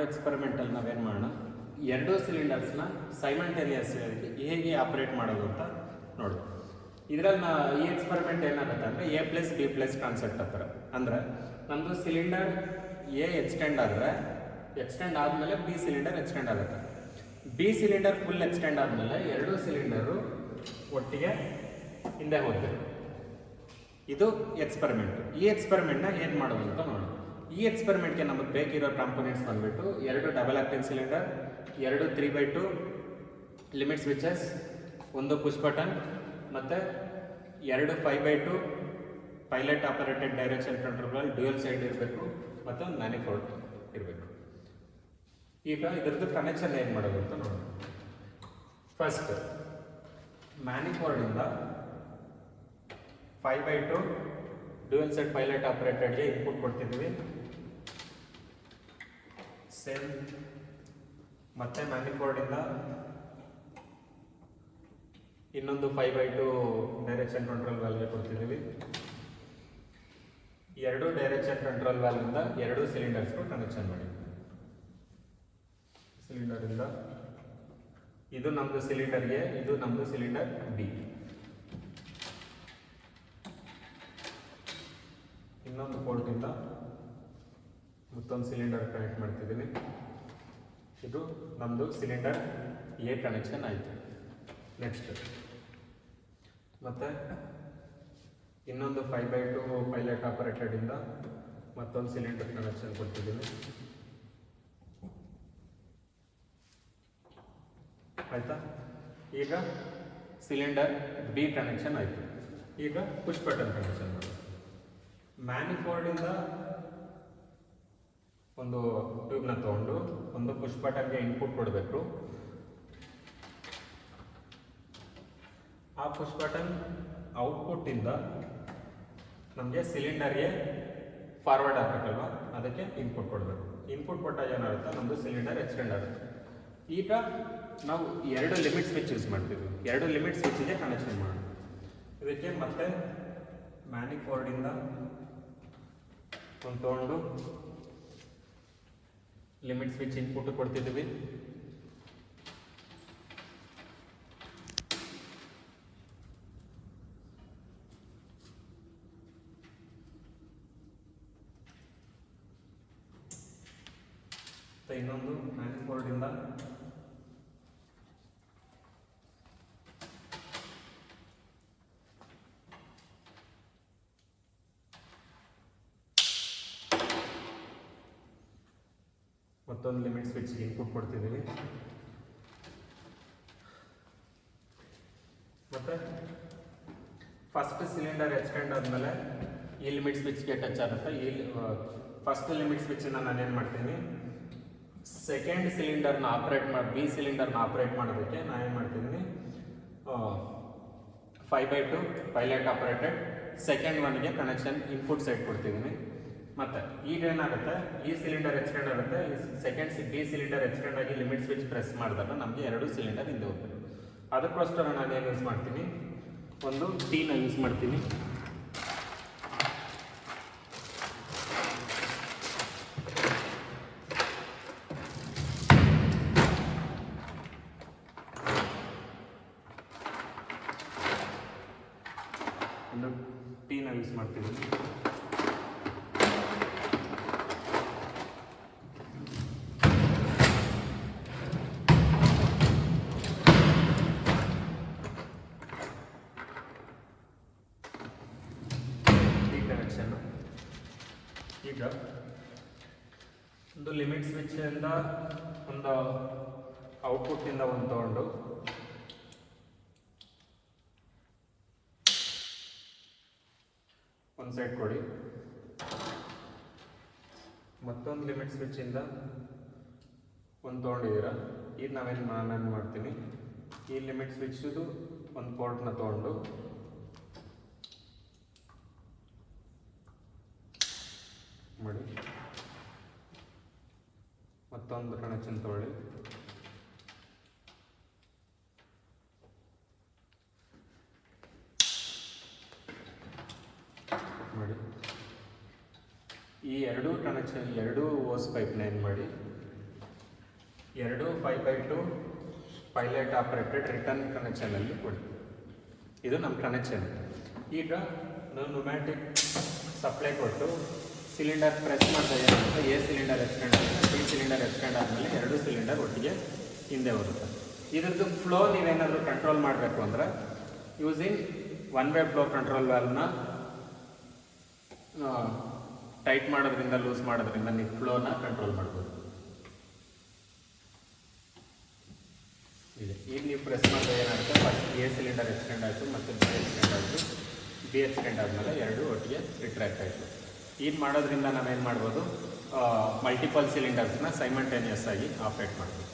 Experimentally ನಾವೇನು ಮಾಡೋಣ, ಎರಡೂ ಸಿಲಿಂಡರ್ಸ್ನ ಸೈಮಲ್ಟೇನಿಯಸ್ ಹೇಗೆ ಆಪ್ರೇಟ್ ಮಾಡೋದು ಅಂತ ನೋಡಿ. ಇದರಲ್ಲಿ ಈ ಎಕ್ಸ್ಪೆರಿಮೆಂಟ್ ಏನಾಗುತ್ತೆ ಅಂದರೆ A+B+ ಕಾನ್ಸೆಪ್ಟ್ ಹತ್ರ. ಅಂದರೆ ನಮ್ಮದು ಸಿಲಿಂಡರ್ ಎ ಎಕ್ಸ್ಟೆಂಡ್ ಆದಮೇಲೆ ಬಿ ಸಿಲಿಂಡರ್ ಎಕ್ಸ್ಟೆಂಡ್ ಆಗುತ್ತೆ. ಬಿ ಸಿಲಿಂಡರ್ ಫುಲ್ ಎಕ್ಸ್ಟೆಂಡ್ ಆದಮೇಲೆ ಎರಡೂ ಸಿಲಿಂಡರು ಒಟ್ಟಿಗೆ ಹಿಂದೆ ಹೋಗ್ಬೇಕು. ಇದು ಎಕ್ಸ್ಪೆರಿಮೆಂಟ್. ಈ ಎಕ್ಸ್ಪೆರಿಮೆಂಟ್ನ ಏನು ಮಾಡೋದು ಅಂತ ನೋಡಿ. ಈ ಎಕ್ಸ್ಪೆರಿಮೆಂಟ್ಗೆ ನಮಗೆ ಬೇಕಿರೋ ಕಾಂಪೋನೆಂಟ್ಸ್ ಬಂದುಬಿಟ್ಟು 2 double acting cylinder, 2 3/2 limit switches, 1 push button ಮತ್ತು 2 5/2 pilot operated direction control dual side ಇರಬೇಕು ಮತ್ತು ಒಂದು ಮ್ಯಾನಿಫೋಲ್ಡ್ ಇರಬೇಕು. ಈಗ ಇದರದ್ದು ಕನೆಕ್ಷನ್ ಏನು ಮಾಡೋದು ಅಂತ ನೋಡೋಣ. ಫಸ್ಟ್ ಮ್ಯಾನಿಫೋಲ್ಡಿಂದ 5/2 ಡ್ಯೂಯಲ್ ಸೈಡ್ ಪೈಲಟ್ ಆಪರೇಟೆಡ್ಗೆ ಇನ್ಪುಟ್ ಕೊಡ್ತಿದ್ವಿ. ಸೇಮ್ ಮತ್ತೆ ಮ್ಯಾನಿಫೋಲ್ಡಿಂದ ಇನ್ನೊಂದು 5/2 ಡೈರೆಕ್ಷನ್ ಕಂಟ್ರೋಲ್ ವಾಲ್ವ್ಗೆ ಕೊಡ್ತಿದ್ದೀವಿ. 2 ಡೈರೆಕ್ಷನ್ ಕಂಟ್ರೋಲ್ ವಾಲ್ವಿಂದ 2 ಸಿಲಿಂಡರ್ಸ್ಗೂ ಕನೆಕ್ಷನ್ ಮಾಡಿ. ಸಿಲಿಂಡರಿಂದ ಇದು ನಮ್ಮದು ಸಿಲಿಂಡರ್ ಎ, ಇದು ನಮ್ಮದು ಸಿಲಿಂಡರ್ ಬಿ. ಇನ್ನೊಂದು ಪೋರ್ಟಿಂದ ಮತ್ತೊಂದು ಸಿಲಿಂಡರ್ ಕನೆಕ್ಟ್ ಮಾಡ್ತಿದ್ದೀವಿ. ಇದು ನಮ್ಮದು ಸಿಲಿಂಡರ್ ಎ ಕನೆಕ್ಷನ್ ಆಯಿತು. ನೆಕ್ಸ್ಟ್ ಮತ್ತು ಇನ್ನೊಂದು 5/2 ಪೈಲಟ್ ಆಪರೇಟೆಡಿಂದ ಮತ್ತೊಂದು ಸಿಲಿಂಡರ್ ಕನೆಕ್ಷನ್ ಕೊಡ್ತಿದ್ದೀವಿ. ಆಯಿತಾ? ಈಗ ಸಿಲಿಂಡರ್ ಬಿ ಕನೆಕ್ಷನ್ ಆಯಿತು. ಈಗ ಪುಷ್ ಬಟನ್ ಕನೆಕ್ಷನ್ ಮಾಡಿ. ಮ್ಯಾನಿಫೋಲ್ಡಿಂದ ಒಂದು ಟ್ಯೂಬ್ನ ತೊಗೊಂಡು ಒಂದು ಪುಷ್ ಬಟನ್ಗೆ ಇನ್ಪುಟ್ ಕೊಡಬೇಕು. ಆ ಪುಷ್ ಬಟನ್ ಔಟ್ಪುಟ್ಟಿಂದ ನಮಗೆ ಸಿಲಿಂಡರ್ಗೆ ಫಾರ್ವರ್ಡ್ ಆಗಬೇಕಲ್ವ, ಅದಕ್ಕೆ ಇನ್ಪುಟ್ ಕೊಡಬೇಕು. ಇನ್ಪುಟ್ ಕೊಟ್ಟಾಗ ಏನಾಗುತ್ತೆ, ನಮ್ಮದು ಸಿಲಿಂಡರ್ ಎಕ್ಸ್ಟೆಂಡ್ ಆಗುತ್ತೆ. ಈಗ ನಾವು 2 ಲಿಮಿಟ್ ಸ್ವಿಚ್ ಯೂಸ್ ಮಾಡ್ತೀವಿ. 2 ಲಿಮಿಟ್ ಸ್ವಿಚ್ಗೆ ಕನೆಕ್ಷನ್ ಮಾಡೋಣ. ಇದಕ್ಕೆ ಮತ್ತೆ ಮ್ಯಾನಿಫೋಲ್ಡಿಂದ ಒಂದು ತೊಗೊಂಡು ಲಿಮಿಟ್ ಸ್ವಿಚ್ ಇನ್ಪುಟ್ ಕೊಡ್ತಿದ್ದೀವಿ. ಇನ್ನೊಂದು ಮ್ಯಾನಿಫೋಲ್ಡಿಂದ ಮತ್ತೊಂದು ಲಿಮಿಟ್ ಸ್ವಿಚ್ಗೆ ಇನ್ಪುಟ್ ಕೊಡ್ತಿದ್ದೀವಿ. ಮತ್ತು ಫಸ್ಟ್ ಸಿಲಿಂಡರ್ ಎಕ್ಸ್ಟೆಂಡ್ ಆದಮೇಲೆ ಈ ಲಿಮಿಟ್ ಸ್ವಿಚ್ಗೆ ಟಚ್ ಆಗುತ್ತೆ. ಈ ಫಸ್ಟ್ ಲಿಮಿಟ್ ಸ್ವಿಚ್ಚನ್ನು ನಾನೇನು ಮಾಡ್ತೀನಿ, ಸೆಕೆಂಡ್ ಸಿಲಿಂಡರ್ನ ಬಿ ಸಿಲಿಂಡರ್ನ ಆಪ್ರೇಟ್ ಮಾಡೋದಕ್ಕೆ ನಾನೇನು ಮಾಡ್ತಿದ್ದೀನಿ, 5/2 ಪೈಲಟ್ ಆಪರೇಟೆಡ್ ಸೆಕೆಂಡ್ ಒನ್ಗೆ ಕನೆಕ್ಷನ್ ಇನ್ಪುಟ್ ಸೈಡ್ ಕೊಡ್ತಿದ್ದೀನಿ. ಮತ್ತು ಈಗ ಏನಾಗುತ್ತೆ, ಈ ಸಿಲಿಂಡರ್ ಎಕ್ಸ್ಟೆಂಡ್ ಆಗುತ್ತೆ. ಈ ಬಿ ಸಿಲಿಂಡರ್ ಎಕ್ಸ್ಟೆಂಡ್ ಆಗಿ ಲಿಮಿಟ್ ಸ್ವಿಚ್ ಪ್ರೆಸ್ ಮಾಡಿದಾಗ ನಮಗೆ 2 ಸಿಲಿಂಡರ್ ಹಿಂದೆ ಹೋಗ್ತದೆ. ಅದಕ್ಕೋಸ್ಕರ ನಾನೇನು ಯೂಸ್ ಮಾಡ್ತೀನಿ, ಒಂದು ಟೀನ ಯೂಸ್ ಮಾಡ್ತೀನಿ. ಒಂದು ಟೀನ ಯೂಸ್ ಮಾಡ್ತಿದ್ದೀನಿ. ಈಗ ಒಂದು ಲಿಮಿಟ್ ಸ್ವಿಚ್ಚಿಂದ ಒಂದು ಔಟ್ಪುಟ್ಟಿಂದ ಒಂದು ತಗೊಂಡು ಒಂದು ಸೈಡ್ ಕೊಡಿ. ಮತ್ತೊಂದು ಲಿಮಿಟ್ ಸ್ವಿಚ್ಚಿಂದ ಒಂದು ತೊಗೊಂಡಿದ್ದೀರಾ. ಈಗ ನಾನೇನು ಮಾಡ್ತೀನಿ, ಈ ಲಿಮಿಟ್ ಸ್ವಿಚ್ದು ಒಂದು ಪೋರ್ಟ್ನ ತೊಗೊಂಡು ಮಾಡಿ ಮತ್ತೊಂದು ಕನೆಕ್ಷನ್ ತಗೊಳ್ಳಿ. ಮಾಡಿ ಈ ಎರಡೂ ಕನೆಕ್ಷನ್, ಎರಡೂ ಓಸ್ ಪೈಪ್ನ ಏನು ಮಾಡಿ ಎರಡು 5/2 ಪೈಲಟ್ ಆಪರೇಟೆಡ್ ರಿಟರ್ನ್ ಕನೆಕ್ಷನಲ್ಲಿ ಕೊಡಿ. ಇದು ನಮ್ಮ ಕನೆಕ್ಷನ್. ಈಗ ನಾವು ನ್ಯೂಮ್ಯಾಟಿಕ್ ಸಪ್ಲೈ ಕೊಟ್ಟು ಸಿಲಿಂಡರ್ ಪ್ರೆಸ್ ಮಾಡಿದಾಗ ಏನಾಗುತ್ತೆ, ಎ ಸಿಲಿಂಡರ್ ಎಕ್ಸ್ಟೆಂಡ್ ಆಗುತ್ತೆ, ಬಿ ಸಿಲಿಂಡರ್ ಎಕ್ಸ್ಟೆಂಡ್ ಆದಮೇಲೆ ಎರಡು ಸಿಲಿಂಡರ್ ಒಟ್ಟಿಗೆ ಹಿಂದೆ ಬರುತ್ತೆ. ಇದ್ರದ್ದು ಫ್ಲೋ ನೀವೇನಾದರೂ ಕಂಟ್ರೋಲ್ ಮಾಡಬೇಕು ಅಂದರೆ using one way flow control ವ್ಯಾಲ್ವ್ನ ಟೈಟ್ ಮಾಡೋದ್ರಿಂದ ಲೂಸ್ ಮಾಡೋದ್ರಿಂದ ನೀವು ಫ್ಲೋನ ಕಂಟ್ರೋಲ್ ಮಾಡ್ಬೋದು. ಇದೆ ಈಗ ನೀವು ಪ್ರೆಸ್ ಮಾಡಿದ್ರೆ ಏನಾಗುತ್ತೆ, ಫಸ್ಟ್ ಎ ಸಿಲಿಂಡರ್ ಎಕ್ಸ್ಟೆಂಡ್ ಆಯಿತು ಮತ್ತು ಬಿ ಎಕ್ಸ್ಟೆಂಡ್ ಆಯಿತು. ಬಿ ಎಕ್ಸ್ಟೆಂಡ್ ಆದಮೇಲೆ ಎರಡು ಒಟ್ಟಿಗೆ ರಿಟ್ರಾಕ್ಟ್ ಆಯಿತು. ಇದು ಮಾಡೋದ್ರಿಂದ ನಾವೇನು ಮಾಡ್ಬೋದು, ಮಲ್ಟಿಪಲ್ ಸಿಲಿಂಡರ್ಸ್ನ ಸೈಮಲ್ಟೇನಿಯಸ್ ಆಗಿ ಆಪ್ರೇಟ್ ಮಾಡ್ಬೋದು.